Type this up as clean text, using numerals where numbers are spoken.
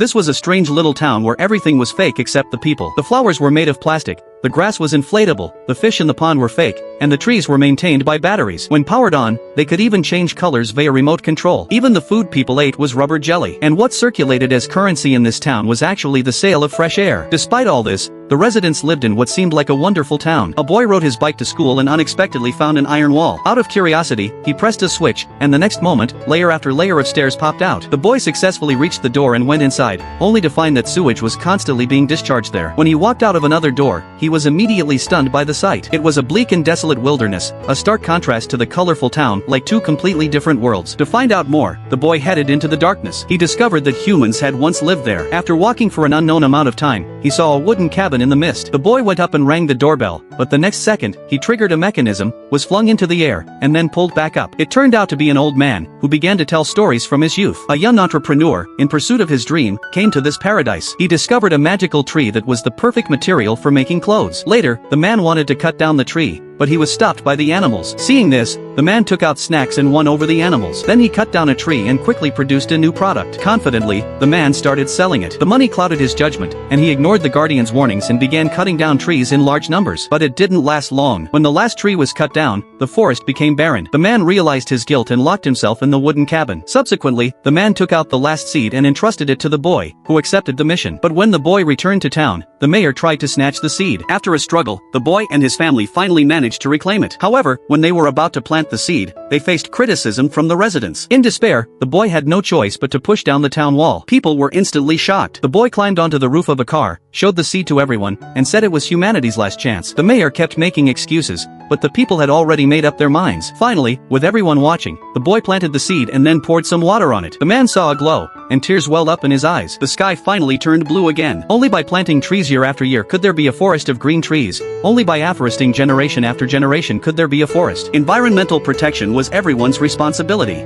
This was a strange little town where everything was fake except the people. The flowers were made of plastic, the grass was inflatable, the fish in the pond were fake, and the trees were maintained by batteries. When powered on, they could even change colors via remote control. Even the food people ate was rubber jelly. And what circulated as currency in this town was actually the sale of fresh air. Despite all this, the residents lived in what seemed like a wonderful town. A boy rode his bike to school and unexpectedly found an iron wall. Out of curiosity, he pressed a switch, and the next moment, layer after layer of stairs popped out. The boy successfully reached the door and went inside, only to find that sewage was constantly being discharged there. When he walked out of another door, he was immediately stunned by the sight. It was a bleak and desolate wilderness, a stark contrast to the colorful town, like two completely different worlds. To find out more, the boy headed into the darkness. He discovered that humans had once lived there. After walking for an unknown amount of time, he saw a wooden cabin in the mist. The boy went up and rang the doorbell, but the next second, he triggered a mechanism, was flung into the air, and then pulled back up. It turned out to be an old man, who began to tell stories from his youth. A young entrepreneur, in pursuit of his dream, came to this paradise. He discovered a magical tree that was the perfect material for making clothes. Later, the man wanted to cut down the tree, but he was stopped by the animals. Seeing this, the man took out snacks and won over the animals. Then he cut down a tree and quickly produced a new product. Confidently, the man started selling it. The money clouded his judgment, and he ignored the guardian's warnings and began cutting down trees in large numbers. But it didn't last long. When the last tree was cut down, the forest became barren. The man realized his guilt and locked himself in the wooden cabin. Subsequently, the man took out the last seed and entrusted it to the boy, who accepted the mission. But when the boy returned to town, the mayor tried to snatch the seed. After a struggle, the boy and his family finally managed to reclaim it. However, when they were about to plant the seed, they faced criticism from the residents. In despair, the boy had no choice but to push down the town wall. People were instantly shocked. The boy climbed onto the roof of a car, showed the seed to everyone, and said it was humanity's last chance. The mayor kept making excuses, but the people had already made up their minds. Finally, with everyone watching, the boy planted the seed and then poured some water on it. The man saw a glow, and tears welled up in his eyes. The sky finally turned blue again. Only by planting trees year after year could there be a forest of green trees. Only by afforesting generation after generation could there be a forest. Environmental protection was everyone's responsibility.